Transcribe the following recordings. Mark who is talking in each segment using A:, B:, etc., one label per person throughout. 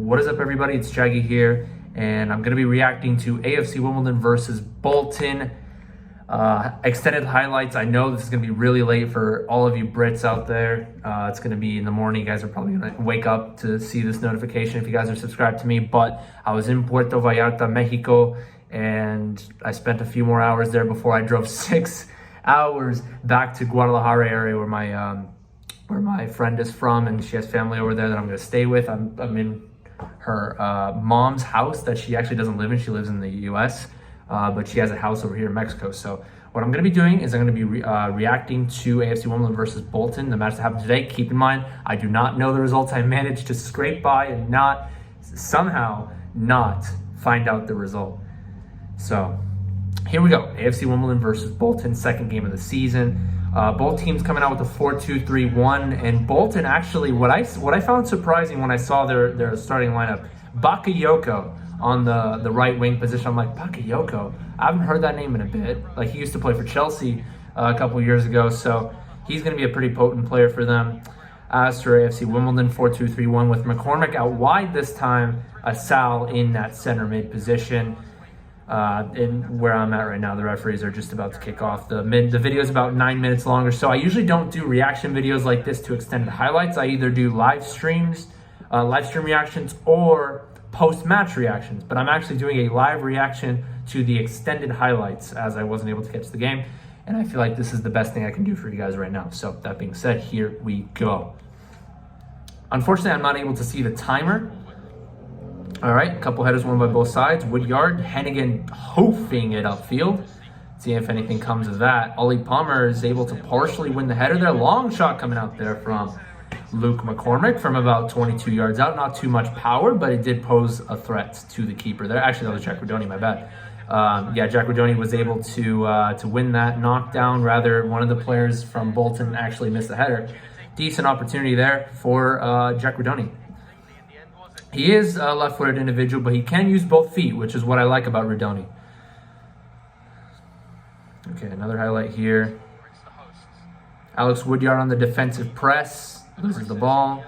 A: What is up, everybody? It's Jaggy here, and I'm going to be reacting to AFC Wimbledon versus Bolton. Extended highlights. I know this is going to be really late for all of you Brits out there. It's going to be in the morning. You guys are probably going to wake up to see this notification if you guys are subscribed to me. But I was in Puerto Vallarta, Mexico, and I spent a few more hours there before I drove 6 hours back to Guadalajara area where my friend is from, and she has family over there that I'm going to stay with. I'm in her mom's house that she actually doesn't live in. She lives in the US, but she has a house over here in Mexico. So what I'm going to be doing is I'm going to be reacting to AFC Wimbledon versus Bolton, the match that happened today. Keep in mind, I do not know the results. I managed to scrape by and somehow not find out the result. So here we go. AFC Wimbledon versus Bolton, second game of the season. Both teams coming out with a 4-2-3-1, and Bolton actually, what I found surprising when I saw their starting lineup, Bakayoko on the right wing position. I'm like, Bakayoko? I haven't heard that name in a bit. Like, he used to play for Chelsea a couple years ago, so he's going to be a pretty potent player for them. As for AFC Wimbledon, 4-2-3-1 with McCormick out wide this time, Assal in that center mid position. In where I'm at right now, the referees are just about to kick off. The video is about 9 minutes long or so. I usually don't do reaction videos like this to extended highlights. I either do live stream reactions or post-match reactions, but I'm actually doing a live reaction to the extended highlights as I wasn't able to catch the game, and I feel like this is the best thing I can do for you guys right now. So that being said, here we go. Unfortunately, I'm not able to see the timer. All right, a couple headers won by both sides. Woodyard, Hennigan hoofing it upfield. See if anything comes of that. Ollie Palmer is able to partially win the header there. Long shot coming out there from Luke McCormick from about 22 yards out. Not too much power, but it did pose a threat to the keeper there. Actually, that was Jack Rodoni, my bad. Yeah, Jack Rodoni was able to win that knockdown. Rather, one of the players from Bolton actually missed the header. Decent opportunity there for Jack Rodoni. He is a left-footed individual, but he can use both feet, which is what I like about Rodoni. Okay, another highlight here. Alex Woodyard on the defensive press, loses the ball.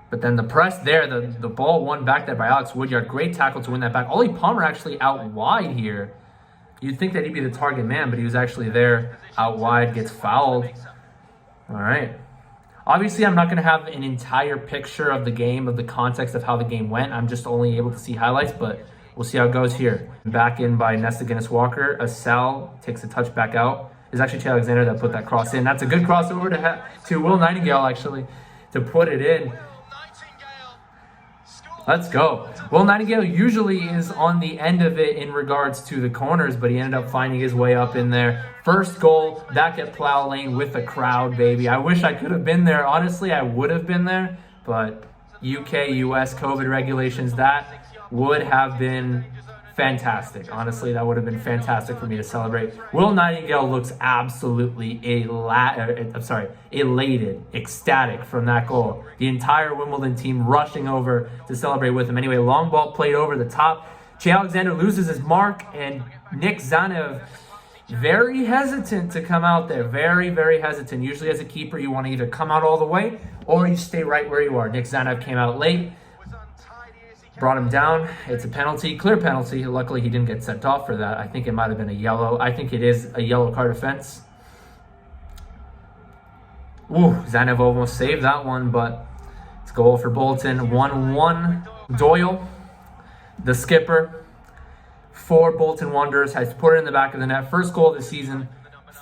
A: But then the press there, the ball won back there by Alex Woodyard. Great tackle to win that back. Ollie Palmer actually out wide here. You'd think that he'd be the target man, but he was actually there out wide, gets fouled. All right. Obviously, I'm not going to have an entire picture of the game, of the context of how the game went. I'm just only able to see highlights, but we'll see how it goes here. Back in by Nesta Guinness-Walker. Assal takes a touch back out. It's actually Che Alexander that put that cross in. That's a good crossover to Will Nightingale, actually, to put it in. Let's go. Will Nightingale usually is on the end of it in regards to the corners, but he ended up finding his way up in there. First goal back at Plough Lane with the crowd, baby. I wish I could have been there. Honestly, I would have been there, but UK, US COVID regulations, that would have been fantastic. Honestly, that would have been fantastic for me to celebrate. Will Nightingale looks absolutely elated, ecstatic from that goal. The entire Wimbledon team rushing over to celebrate with him. Anyway, long ball played over the top. Che Alexander loses his mark, and Nick Zanev very hesitant to come out there. Very, very hesitant. Usually as a keeper, you want to either come out all the way or you stay right where you are. Nick Zanev came out late. Brought him down. It's a penalty, clear penalty. Luckily, he didn't get sent off for that. I think it might have been a yellow. I think it is a yellow card offense. Ooh, Zanev almost saved that one, but it's a goal for Bolton. 1-1. Doyle, the skipper for Bolton Wanderers, has put it in the back of the net. First goal of the season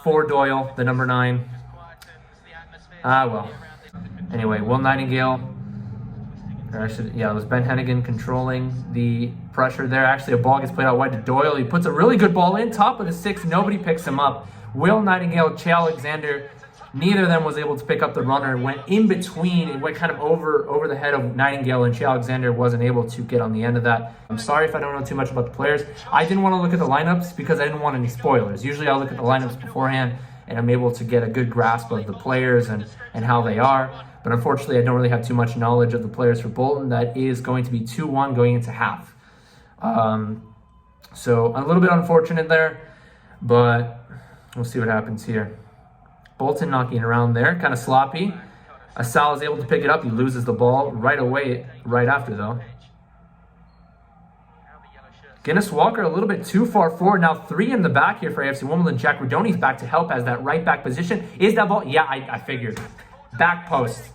A: for Doyle, the number 9. Well. Anyway, Will Nightingale. Yeah, it was Ben Hennigan controlling the pressure there. Actually, a ball gets played out wide to Doyle. He puts a really good ball in, top of the 6. Nobody picks him up. Will Nightingale, Che Alexander, neither of them was able to pick up the runner. It went in between. It went kind of over the head of Nightingale, and Che Alexander wasn't able to get on the end of that. I'm sorry if I don't know too much about the players. I didn't want to look at the lineups because I didn't want any spoilers. Usually I'll look at the lineups beforehand, and I'm able to get a good grasp of the players and how they are. But unfortunately, I don't really have too much knowledge of the players for Bolton. That is going to be 2-1 going into half. So a little bit unfortunate there, but we'll see what happens here. Bolton knocking around there, kind of sloppy. Assal is able to pick it up. He loses the ball right away, right after though. Guinness Walker a little bit too far forward. Now 3 in the back here for AFC Wimbledon. Jack Redoni's back to help as that right back position. Is that ball? Yeah, I figured. Back post.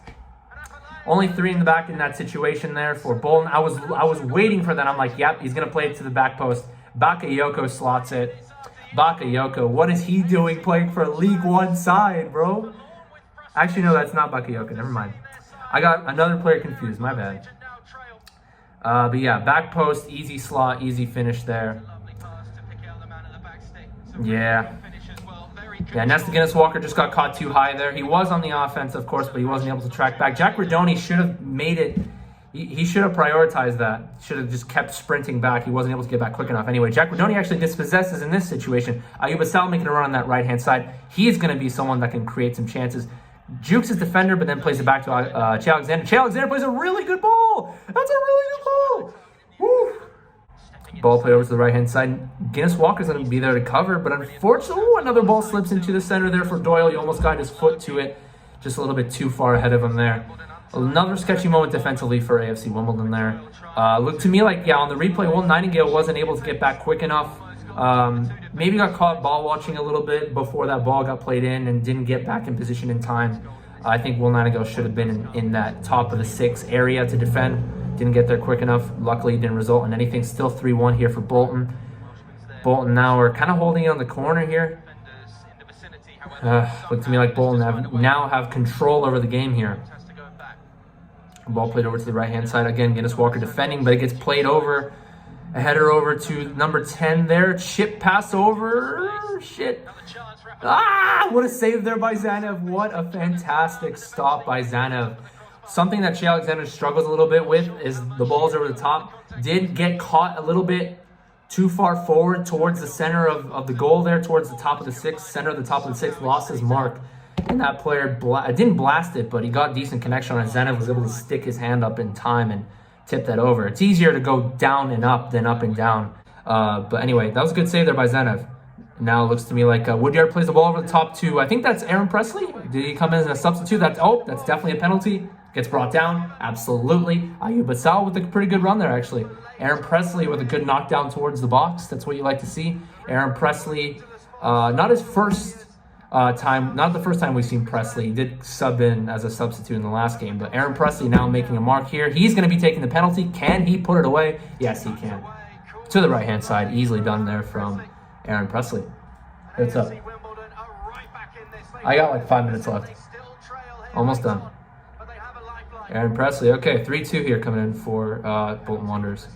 A: Only 3 in the back in that situation there for Bolton. I was waiting for that. I'm like, yep, he's going to play it to the back post. Bakayoko slots it. Bakayoko, what is he doing playing for a League One side, bro? Actually, no, that's not Bakayoko. Never mind. I got another player confused. My bad. But yeah, back post, easy slot, easy finish there. Yeah. Yeah, Nesta Guinness Walker just got caught too high there. He was on the offense, of course, but he wasn't able to track back. Jack Redoni should have made it. He should have prioritized that. Should have just kept sprinting back. He wasn't able to get back quick enough. Anyway, Jack Redoni actually dispossesses in this situation. Assal making a run on that right-hand side. He's going to be someone that can create some chances. Jukes his defender, but then plays it back to Che Alexander. Che Alexander plays a really good ball. That's a really good ball. Woo. Ball played over to the right-hand side. Guinness Walker's going to be there to cover, but unfortunately, another ball slips into the center there for Doyle. He almost got his foot to it, just a little bit too far ahead of him there. Another sketchy moment defensively for AFC Wimbledon there. Looked to me like, yeah, on the replay, Will Nightingale wasn't able to get back quick enough. Maybe got caught ball watching a little bit before that ball got played in and didn't get back in position in time. I think Will Nightingale should have been in that top of the 6 area to defend. Didn't get there quick enough. Luckily, it didn't result in anything. Still 3-1 here for Bolton. Bolton now are kind of holding it on the corner here. Looked to me like Bolton now have control over the game here. Ball played over to the right-hand side. Again, Guinness Walker defending, but it gets played over. A header over to number 10 there. Chip pass over. Shit. Ah, what a save there by Zanev. What a fantastic stop by Zanev. Something that Che Alexander struggles a little bit with is the balls over the top. Did get caught a little bit too far forward towards the center of the goal there, towards the top of the 6, center of the top of the 6, lost his mark. And that player didn't blast it, but he got decent connection on it. Zanev was able to stick his hand up in time and tip that over. It's easier to go down and up than up and down. But anyway, that was a good save there by Zanev. Now it looks to me like Woodyard plays the ball over the top to, I think that's Aaron Presley. Did he come in as a substitute? That's definitely a penalty. Gets brought down. Absolutely. Assal with a pretty good run there, actually. Aaron Presley with a good knockdown towards the box. That's what you like to see. Aaron Presley, not the first time we've seen Presley. He did sub in as a substitute in the last game, but Aaron Presley now making a mark here. He's going to be taking the penalty. Can he put it away? Yes, he can. To the right-hand side. Easily done there from Aaron Presley. What's up? I got like 5 minutes left. Almost done. Aaron Presley. Okay, 3-2 here coming in for Bolton Wanderers.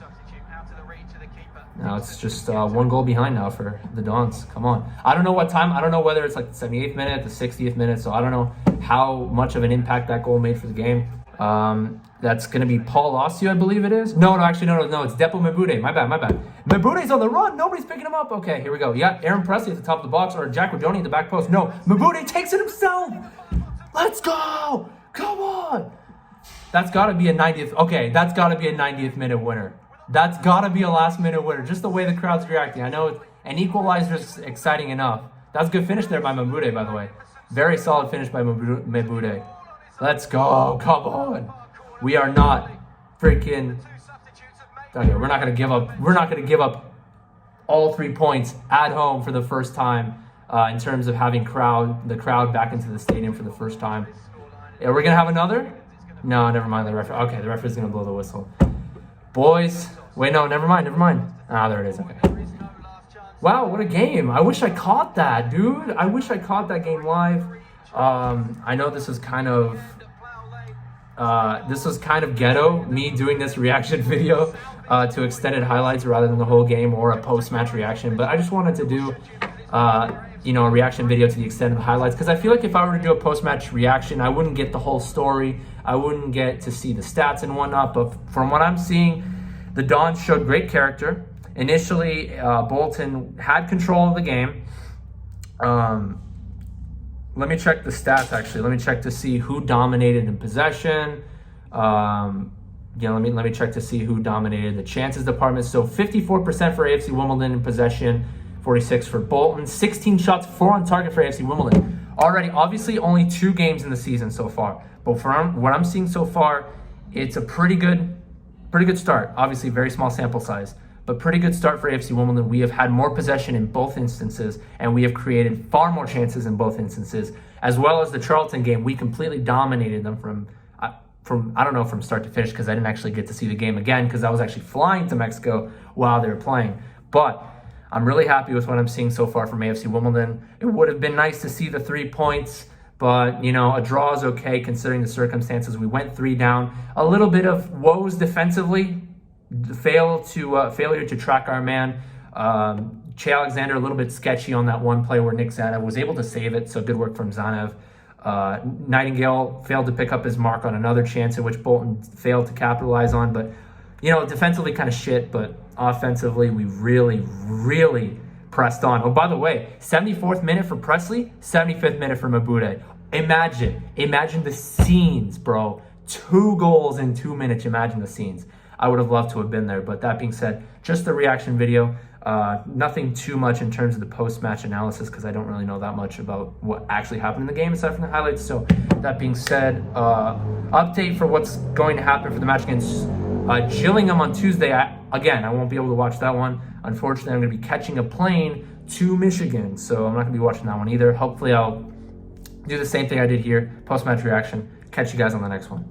A: Now it's just 1 goal behind now for the Dons. Come on. I don't know what time. I don't know whether it's like the 78th minute, the 60th minute. So I don't know how much of an impact that goal made for the game. That's going to be Paul Ossio, I believe it is. No, actually, no. It's Depo Mebude. My bad. Mebude's on the run. Nobody's picking him up. Okay, here we go. You got Aaron Presley at the top of the box or Jack Redoni at the back post. No, Mebude takes it himself. Let's go. Come on. That's got to be a 90th. Okay, that's got to be a 90th minute winner. That's got to be a last minute winner. Just the way the crowd's reacting. I know an equalizer is exciting enough. That's a good finish there by Mebude, by the way. Very solid finish by Mebude. Let's go. Come on. We are not freaking... Okay, we're not going to give up. We're not going to give up all 3 points at home for the first time in terms of having the crowd back into the stadium for the first time. Yeah, we're going to have another? No, never mind. The referee. Okay, the referee's going to blow the whistle. Boys. Wait, no, never mind. Ah, there it is. Okay. Wow, what a game. I wish I caught that, dude. I wish I caught that game live. I know this is kind of ghetto, me doing this reaction video to extended highlights rather than the whole game or a post-match reaction. But I just wanted to do, a reaction video to the extended highlights because I feel like if I were to do a post-match reaction, I wouldn't get the whole story. I wouldn't get to see the stats and whatnot. But from what I'm seeing, the Dons showed great character. Initially, Bolton had control of the game. Let me check the stats, actually. Let me check to see who dominated in possession. Let me check to see who dominated the chances department. So 54% for AFC Wimbledon in possession, 46 for Bolton. 16 shots, 4 on target for AFC Wimbledon. already, obviously only 2 games in the season so far, but from what I'm seeing so far, it's a pretty good start. Obviously, very small sample size, but pretty good start for AFC Wimbledon. We have had more possession in both instances, and we have created far more chances in both instances, as well as the Charlton game. We completely dominated them from I don't know, from start to finish, because I didn't actually get to see the game again because I was actually flying to Mexico while they were playing. But I'm really happy with what I'm seeing so far from AFC Wimbledon. It would have been nice to see the 3 points, but, you know, a draw is okay considering the circumstances. We went 3 down. A little bit of woes defensively, failure to track our man. Che Alexander, a little bit sketchy on that one play where Nick Zanev was able to save it, so good work from Zanev. Nightingale failed to pick up his mark on another chance in which Bolton failed to capitalize on. But, you know, defensively kind of shit, but offensively we really, really pressed on. Oh, by the way, 74th minute for Presley, 75th minute for Mebude. Imagine the scenes, bro. 2 goals in 2 minutes. Imagine the scenes. I would have loved to have been there. But that being said, just the reaction video. Nothing too much in terms of the post-match analysis because I don't really know that much about what actually happened in the game aside from the highlights. So that being said, update for what's going to happen for the match against Gillingham on Tuesday. I won't be able to watch that one. Unfortunately, I'm going to be catching a plane to Michigan, so I'm not going to be watching that one either. Hopefully, I'll do the same thing I did here, post-match reaction. Catch you guys on the next one.